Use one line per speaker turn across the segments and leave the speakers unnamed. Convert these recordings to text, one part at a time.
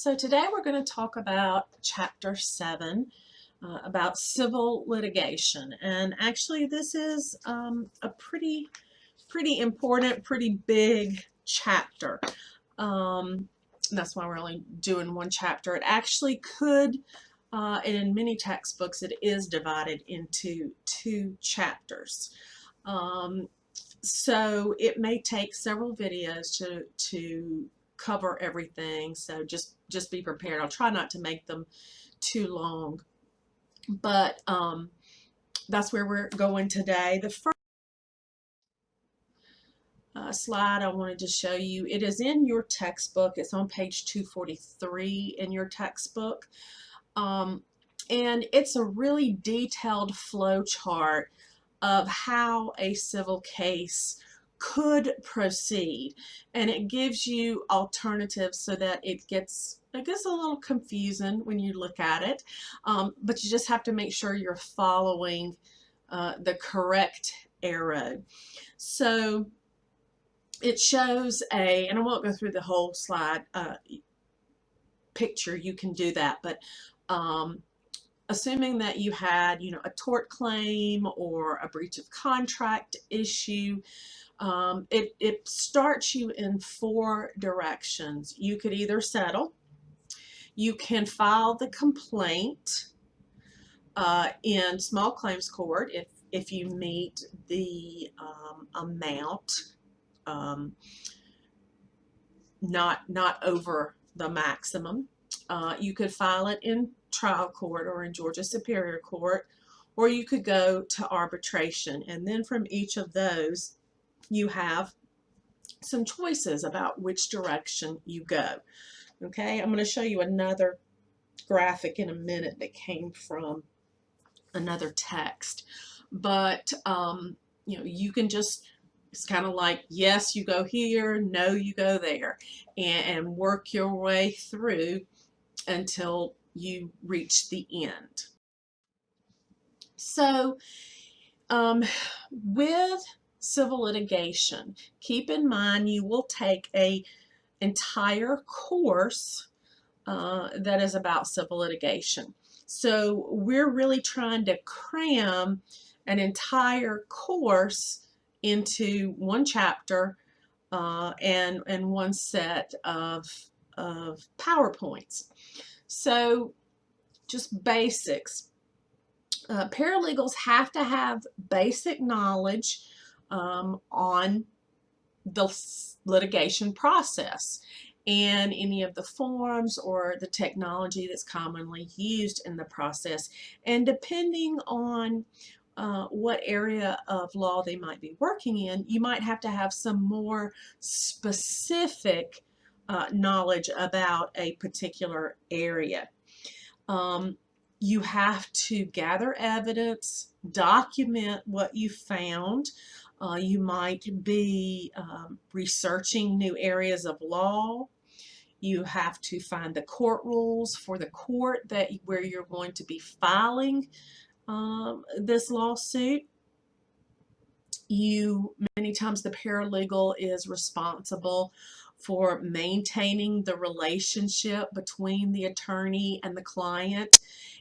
So today we're going to talk about Chapter 7, about civil litigation. And actually this is a pretty important, pretty big chapter. That's why we're only doing one chapter. It actually could, and in many textbooks it is divided into two chapters. So it may take several videos to cover everything, so just be prepared. I'll try not to make them too long, but that's where we're going today. The first slide I wanted to show you, it is in your textbook. It's on page 243 in your textbook, and it's a really detailed flow chart of how a civil case could proceed, and it gives you alternatives so that it gets a little confusing when you look at it, but you just have to make sure you're following the correct arrow. So it shows and I won't go through the whole slide picture, you can do that, but assuming that you had, a tort claim or a breach of contract issue, it starts you in four directions. You could either settle, you can file the complaint in small claims court if you meet the amount, not over the maximum. You could file it in trial court or in Georgia Superior Court, or you could go to arbitration. And then from each of those, you have some choices about which direction you go. Okay, I'm going to show you another graphic in a minute that came from another text. But, you can just, it's kind of like, yes, you go here, no, you go there, and work your way through until you reach the end. So with civil litigation, keep in mind you will take an entire course that is about civil litigation. So we're really trying to cram an entire course into one chapter and one set of PowerPoints. So just basics. Paralegals have to have basic knowledge on the litigation process and any of the forms or the technology that's commonly used in the process. And depending on what area of law they might be working in, you might have to have some more specific knowledge about a particular area. You have to gather evidence, document what you found. You might be researching new areas of law. You have to find the court rules for the court where you're going to be filing this lawsuit. Many times the paralegal is responsible for maintaining the relationship between the attorney and the client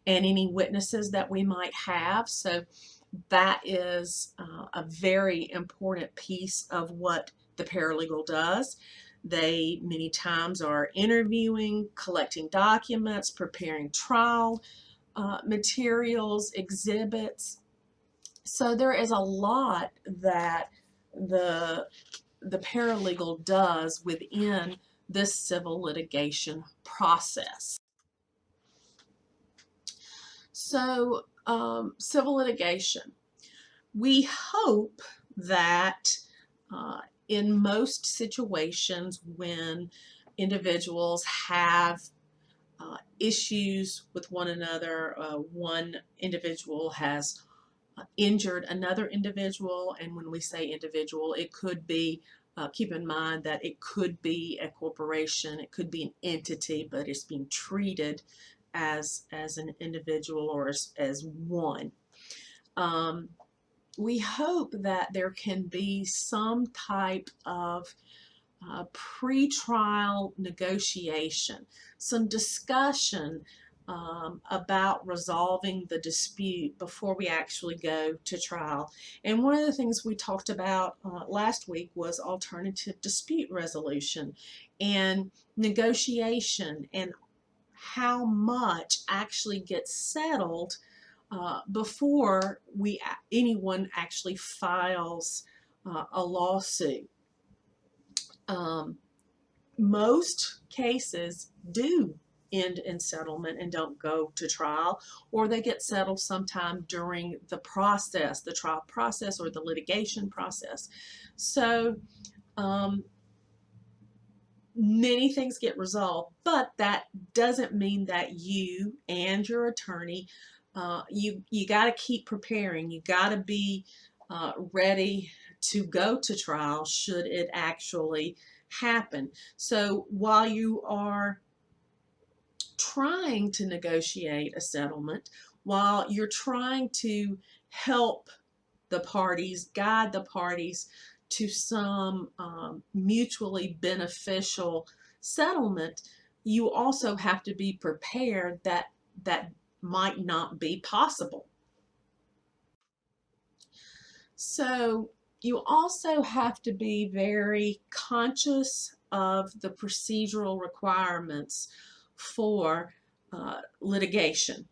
and any witnesses that we might have. So that is a very important piece of what the paralegal does. They many times are interviewing, collecting documents, preparing trial materials, exhibits. So there is a lot that the paralegal does within this civil litigation process. So civil litigation, we hope that in most situations when individuals have issues with one another, one individual has injured another individual, and when we say individual, it could be, keep in mind that it could be a corporation, it could be an entity, but it's being treated as an individual or as one. We hope that there can be some type of pre-trial negotiation, some discussion about resolving the dispute before we actually go to trial. And one of the things we talked about last week was alternative dispute resolution and negotiation, and how much actually gets settled before anyone actually files a lawsuit. Most cases do end in settlement and don't go to trial, or they get settled sometime during the process, the trial process or the litigation process. So many things get resolved, but that doesn't mean that you and your attorney, you got to keep preparing. You got to be ready to go to trial should it actually happen. So while you are trying to negotiate a settlement, while you're trying to help the parties, guide the parties to some mutually beneficial settlement, you also have to be prepared that that might not be possible. So you also have to be very conscious of the procedural requirements for litigation.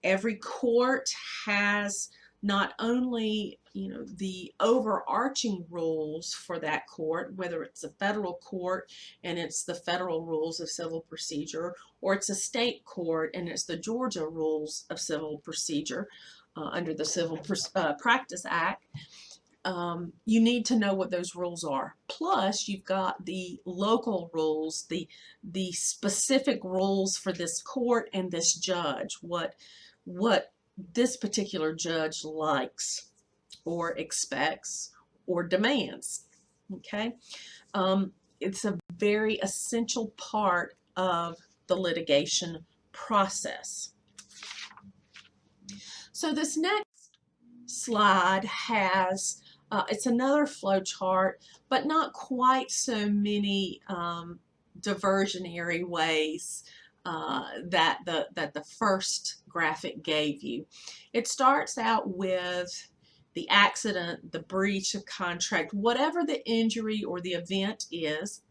Every court has not only, the overarching rules for that court, whether it's a federal court and it's the federal rules of civil procedure, or it's a state court and it's the Georgia rules of civil procedure under the Civil Practice Act. You need to know what those rules are. Plus, you've got the local rules, the specific rules for this court and this judge, what this particular judge likes or expects or demands. Okay, it's a very essential part of the litigation process. So this next slide has it's another flow chart, but not quite so many diversionary ways that the first graphic gave you. It starts out with the accident, the breach of contract, whatever the injury or the event is.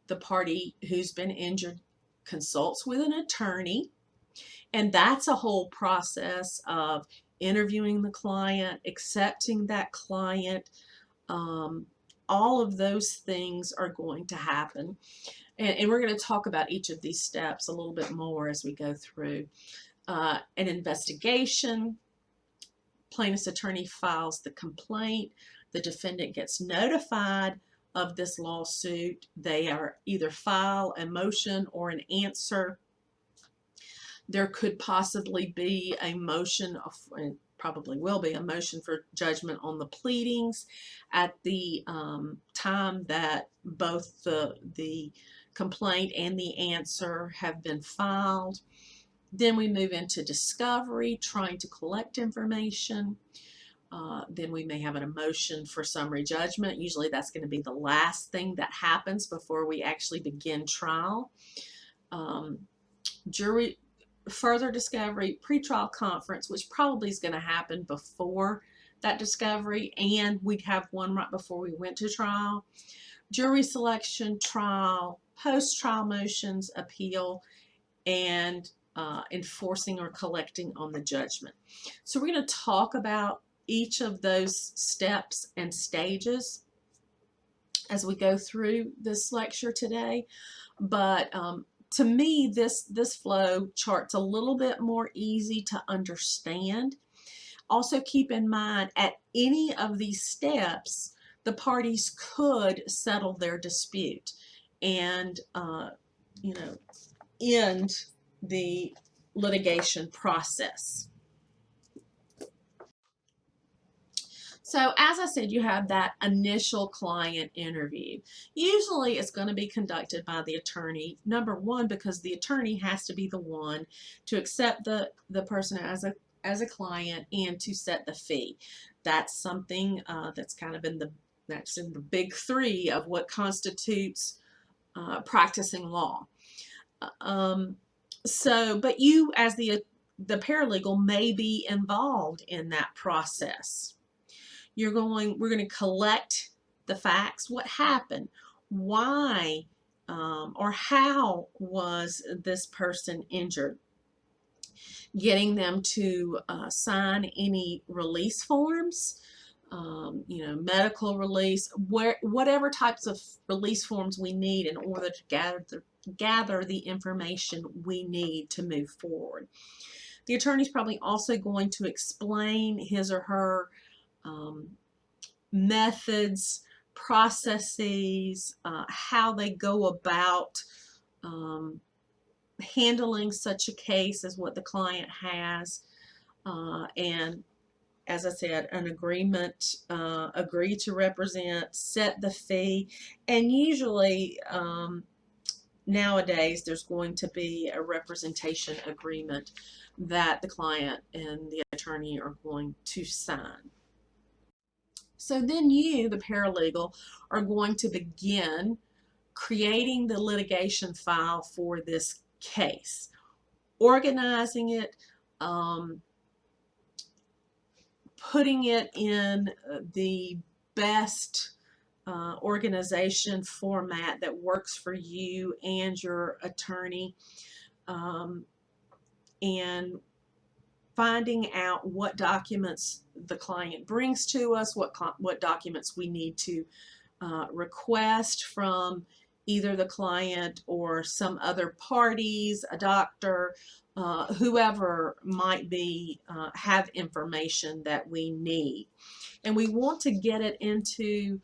The party who's been injured consults with an attorney, and that's a whole process of interviewing the client, accepting that client. All of those things are going to happen. And we're going to talk about each of these steps a little bit more as we go through. An investigation, plaintiff's attorney files the complaint, the defendant gets notified of this lawsuit. They are either file a motion or an answer. There could possibly be a motion of, and probably will be, a motion for judgment on the pleadings at the time that both the complaint and the answer have been filed. Then we move into discovery, trying to collect information. Then we may have a motion for summary judgment. Usually that's going to be the last thing that happens before we actually begin trial. Jury further discovery, pretrial conference, which probably is going to happen before that discovery, and we'd have one right before we went to trial. Jury selection, trial, post-trial motions, appeal, and enforcing or collecting on the judgment. So we're going to talk about each of those steps and stages as we go through this lecture today. But to me, this flow chart's a little bit more easy to understand. Also keep in mind, at any of these steps, the parties could settle their dispute and end the litigation process. So as I said, you have that initial client interview. Usually it's going to be conducted by the attorney, number one, because the attorney has to be the one to accept the person as a client and to set the fee. That's something that's kind of in That's in the big three of what constitutes practicing law. Um, but you as the paralegal may be involved in that process. We're going to collect the facts. What happened? Why or how was this person injured? Getting them to sign any release forms, medical release, whatever types of release forms we need in order to gather the information we need to move forward. The attorney's probably also going to explain his or her methods, processes, how they go about handling such a case as what the client has, and as I said, an agreement, agree to represent, set the fee, and usually nowadays there's going to be a representation agreement that the client and the attorney are going to sign. So then you, the paralegal, are going to begin creating the litigation file for this case, organizing it, putting it in the best organization format that works for you and your attorney, and finding out what documents the client brings to us, what documents we need to request from either the client or some other parties, a doctor, whoever might be have information that we need. And we want to get it into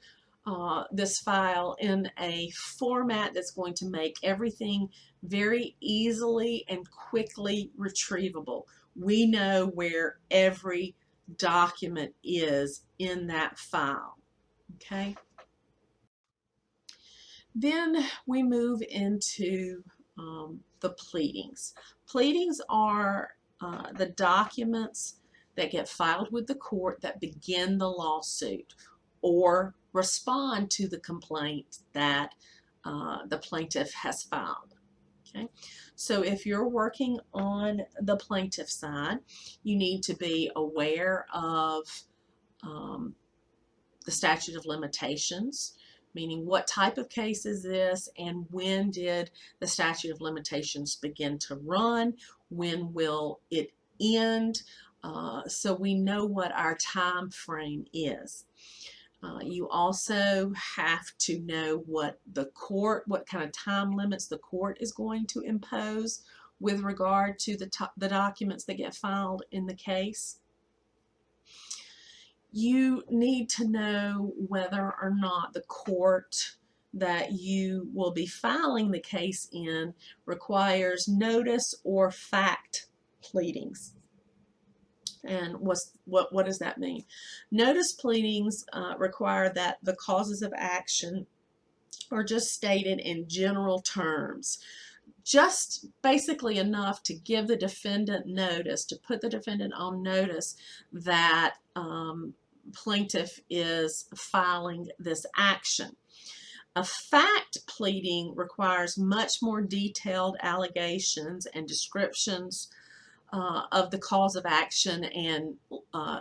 this file in a format that's going to make everything very easily and quickly retrievable. We know where every document is in that file. Okay. Then we move into the pleadings. Pleadings are the documents that get filed with the court that begin the lawsuit or respond to the complaint that the plaintiff has filed. Okay, so if you're working on the plaintiff side, you need to be aware of the statute of limitations, meaning what type of case is this and when did the statute of limitations begin to run, when will it end, so we know what our time frame is. You also have to know what kind of time limits the court is going to impose with regard to the documents that get filed in the case. You need to know whether or not the court that you will be filing the case in requires notice or fact pleadings. And what does that mean? Notice pleadings require that the causes of action are just stated in general terms, just basically enough to give the defendant notice, to put the defendant on notice that plaintiff is filing this action. A fact pleading requires much more detailed allegations and descriptions of the cause of action and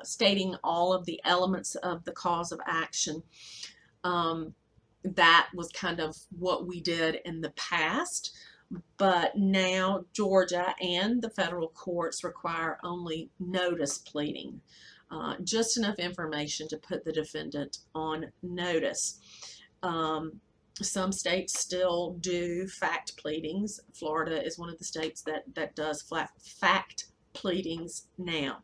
stating all of the elements of the cause of action. That was kind of what we did in the past, but now Georgia and the federal courts require only notice pleading, just enough information to put the defendant on notice. Some states still do fact pleadings. Florida is one of the states that does fact pleadings now.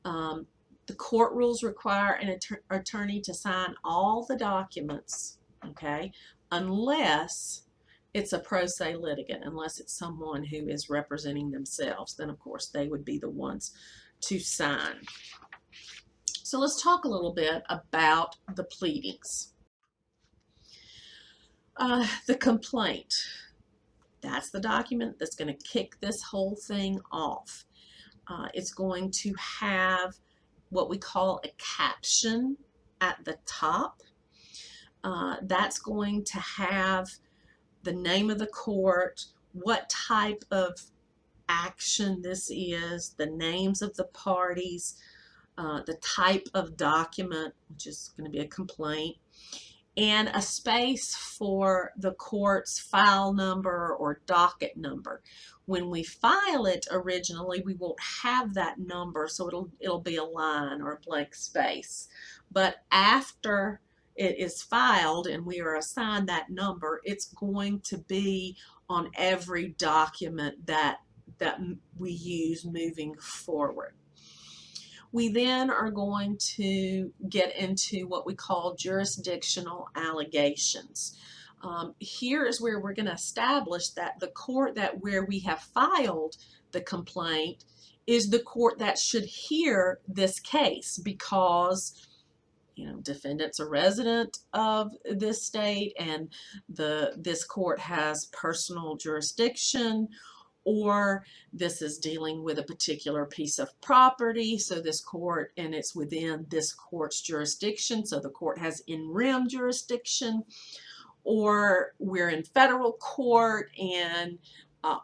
The court rules require an attorney to sign all the documents, okay, unless it's a pro se litigant, unless it's someone who is representing themselves. Then, of course, they would be the ones to sign. So let's talk a little bit about the pleadings. The complaint, that's the document that's going to kick this whole thing off. It's going to have what we call a caption at the top. That's going to have the name of the court, what type of action this is, the names of the parties, the type of document, which is going to be a complaint, and a space for the court's file number or docket number. When we file it originally, we won't have that number, so it'll be a line or a blank space. But after it is filed and we are assigned that number, it's going to be on every document that we use moving forward. We then are going to get into what we call jurisdictional allegations. Here is where we're going to establish that the court where we have filed the complaint is the court that should hear this case, because defendant's a resident of this state and this court has personal jurisdiction, or this is dealing with a particular piece of property, so this court, and it's within this court's jurisdiction, so the court has in rem jurisdiction, or we're in federal court, and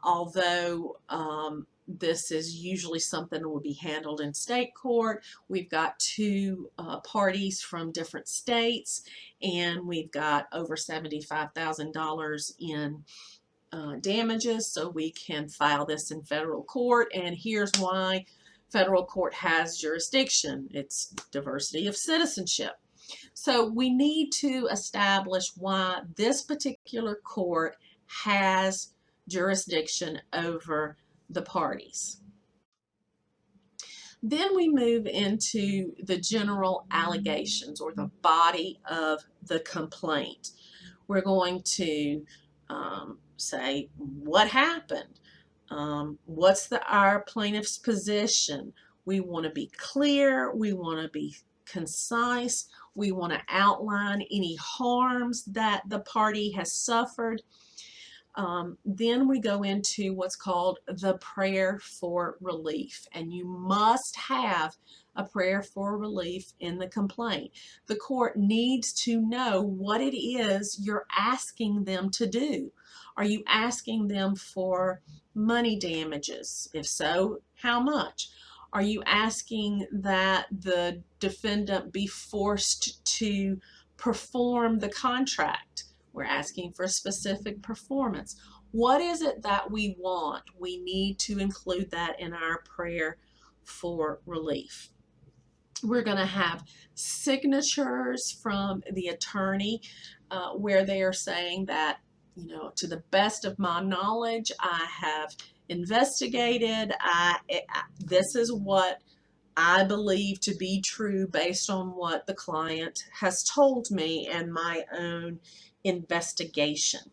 although this is usually something that will be handled in state court, we've got two parties from different states, and we've got over $75,000 in damages, so we can file this in federal court. And here's why federal court has jurisdiction: it's diversity of citizenship. So we need to establish why this particular court has jurisdiction over the parties. Then we move into the general allegations, or the body of the complaint. We're going to say what happened, what's our plaintiff's position. We want to be clear, we want to be concise, we want to outline any harms that the party has suffered. Then we go into what's called the prayer for relief, and you must have a prayer for relief in the complaint. The court needs to know what it is you're asking them to do. Are you asking them for money damages? If so, how much? Are you asking that the defendant be forced to perform the contract? We're asking for specific performance. What is it that we want? We need to include that in our prayer for relief. We're going to have signatures from the attorney where they are saying that, to the best of my knowledge, I have investigated, this is what I believe to be true based on what the client has told me and my own investigation.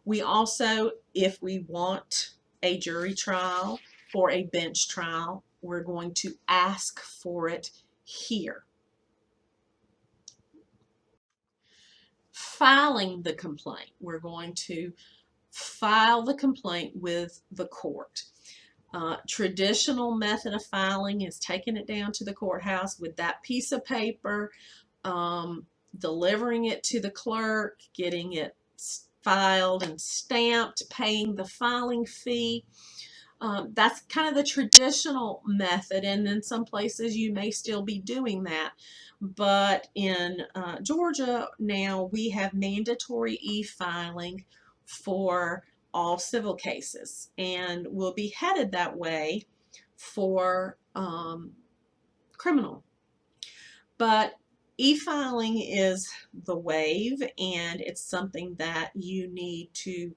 We also, if we want a jury trial or a bench trial, we're going to ask for it here. Filing the complaint. We're going to file the complaint with the court. Traditional method of filing is taking it down to the courthouse with that piece of paper, delivering it to the clerk, getting it filed and stamped, paying the filing fee. That's kind of the traditional method, and in some places you may still be doing that. But in Georgia now, we have mandatory e-filing for all civil cases, and will be headed that way for criminal. But e-filing is the wave, and it's something that you need to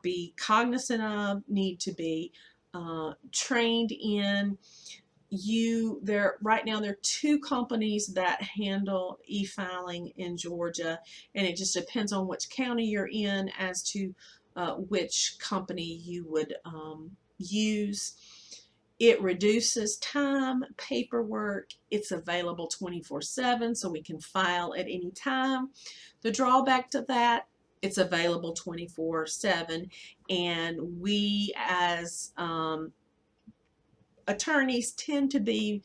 be cognizant of, need to be trained in. Right now there are two companies that handle e-filing in Georgia, and it just depends on which county you're in as to which company you would use. It reduces time, paperwork. It's available 24/7, so we can file at any time. The drawback to that, it's available 24/7, and we as attorneys tend to be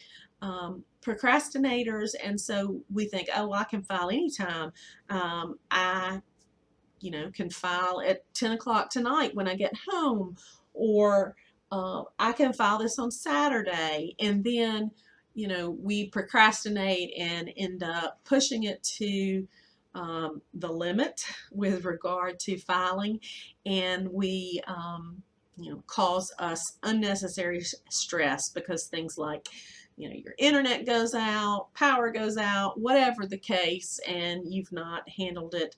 procrastinators, and so we think, oh, I can file anytime. I can file at 10 o'clock tonight when I get home, or I can file this on Saturday. And then, we procrastinate and end up pushing it to the limit with regard to filing, and we, cause us unnecessary stress because things like, your internet goes out, power goes out, whatever the case, and you've not handled it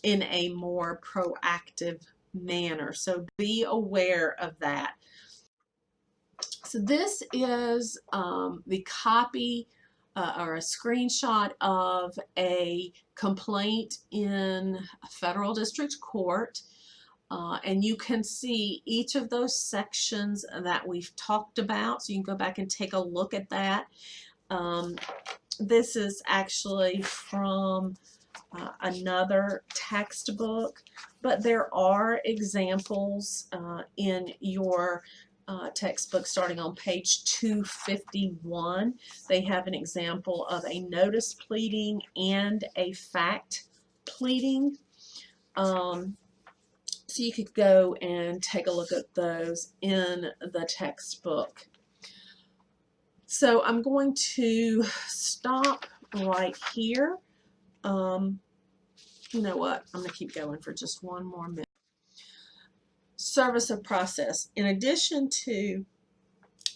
in a more proactive manner. So be aware of that. So this is the copy or a screenshot of a complaint in a federal district court. And you can see each of those sections that we've talked about. So you can go back and take a look at that. This is actually from another textbook, but there are examples in your textbook starting on page 251. They have an example of a notice pleading and a fact pleading. So you could go and take a look at those in the textbook. So I'm going to stop right here. You know what? I'm going to keep going for just one more minute. Service of process. In addition to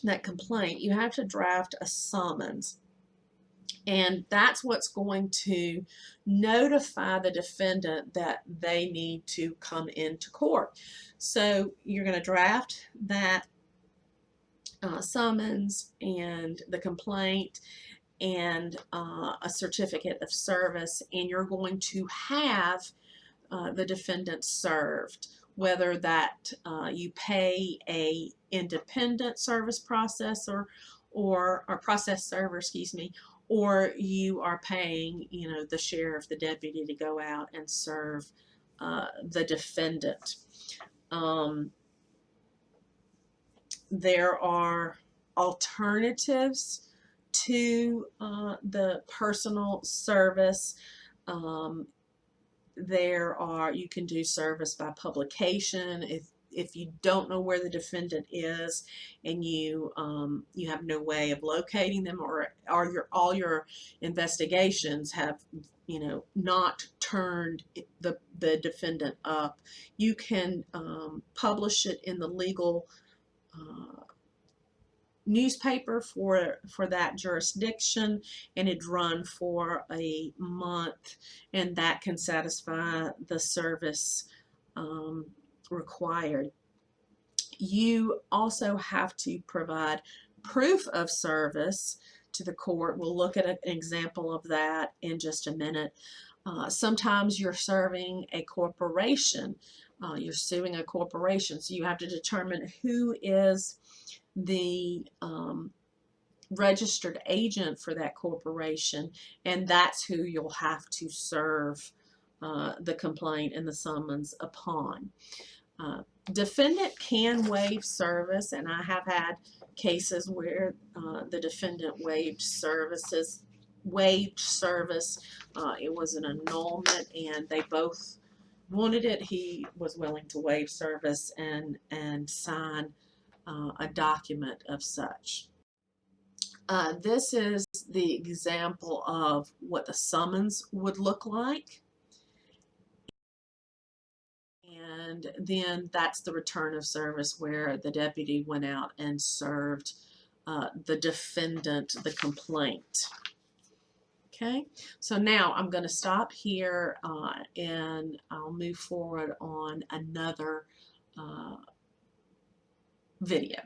that complaint, you have to draft a summons. And that's what's going to notify the defendant that they need to come into court. So you're going to draft that summons and the complaint and a certificate of service, and you're going to have the defendant served, whether that you pay a independent service processor or process server, or you are paying, the sheriff, the deputy, to go out and serve the defendant. There are alternatives to the personal service. You can do service by publication if you don't know where the defendant is and you have no way of locating them, or all your investigations have not turned the defendant up. You can publish it in the legal newspaper for that jurisdiction, and it'd run for a month, and that can satisfy the service required. You also have to provide proof of service to the court. We'll look at an example of that in just a minute. Sometimes you're serving a corporation. You're suing a corporation, so you have to determine who is the registered agent for that corporation, and that's who you'll have to serve the complaint and the summons upon. Defendant can waive service, and I have had cases where the defendant waived service. It was an annulment, and they both wanted it. He was willing to waive service and sign a document of such. This is the example of what the summons would look like. And then that's the return of service where the deputy went out and served the defendant the complaint. Okay, so now I'm going to stop here and I'll move forward on another video.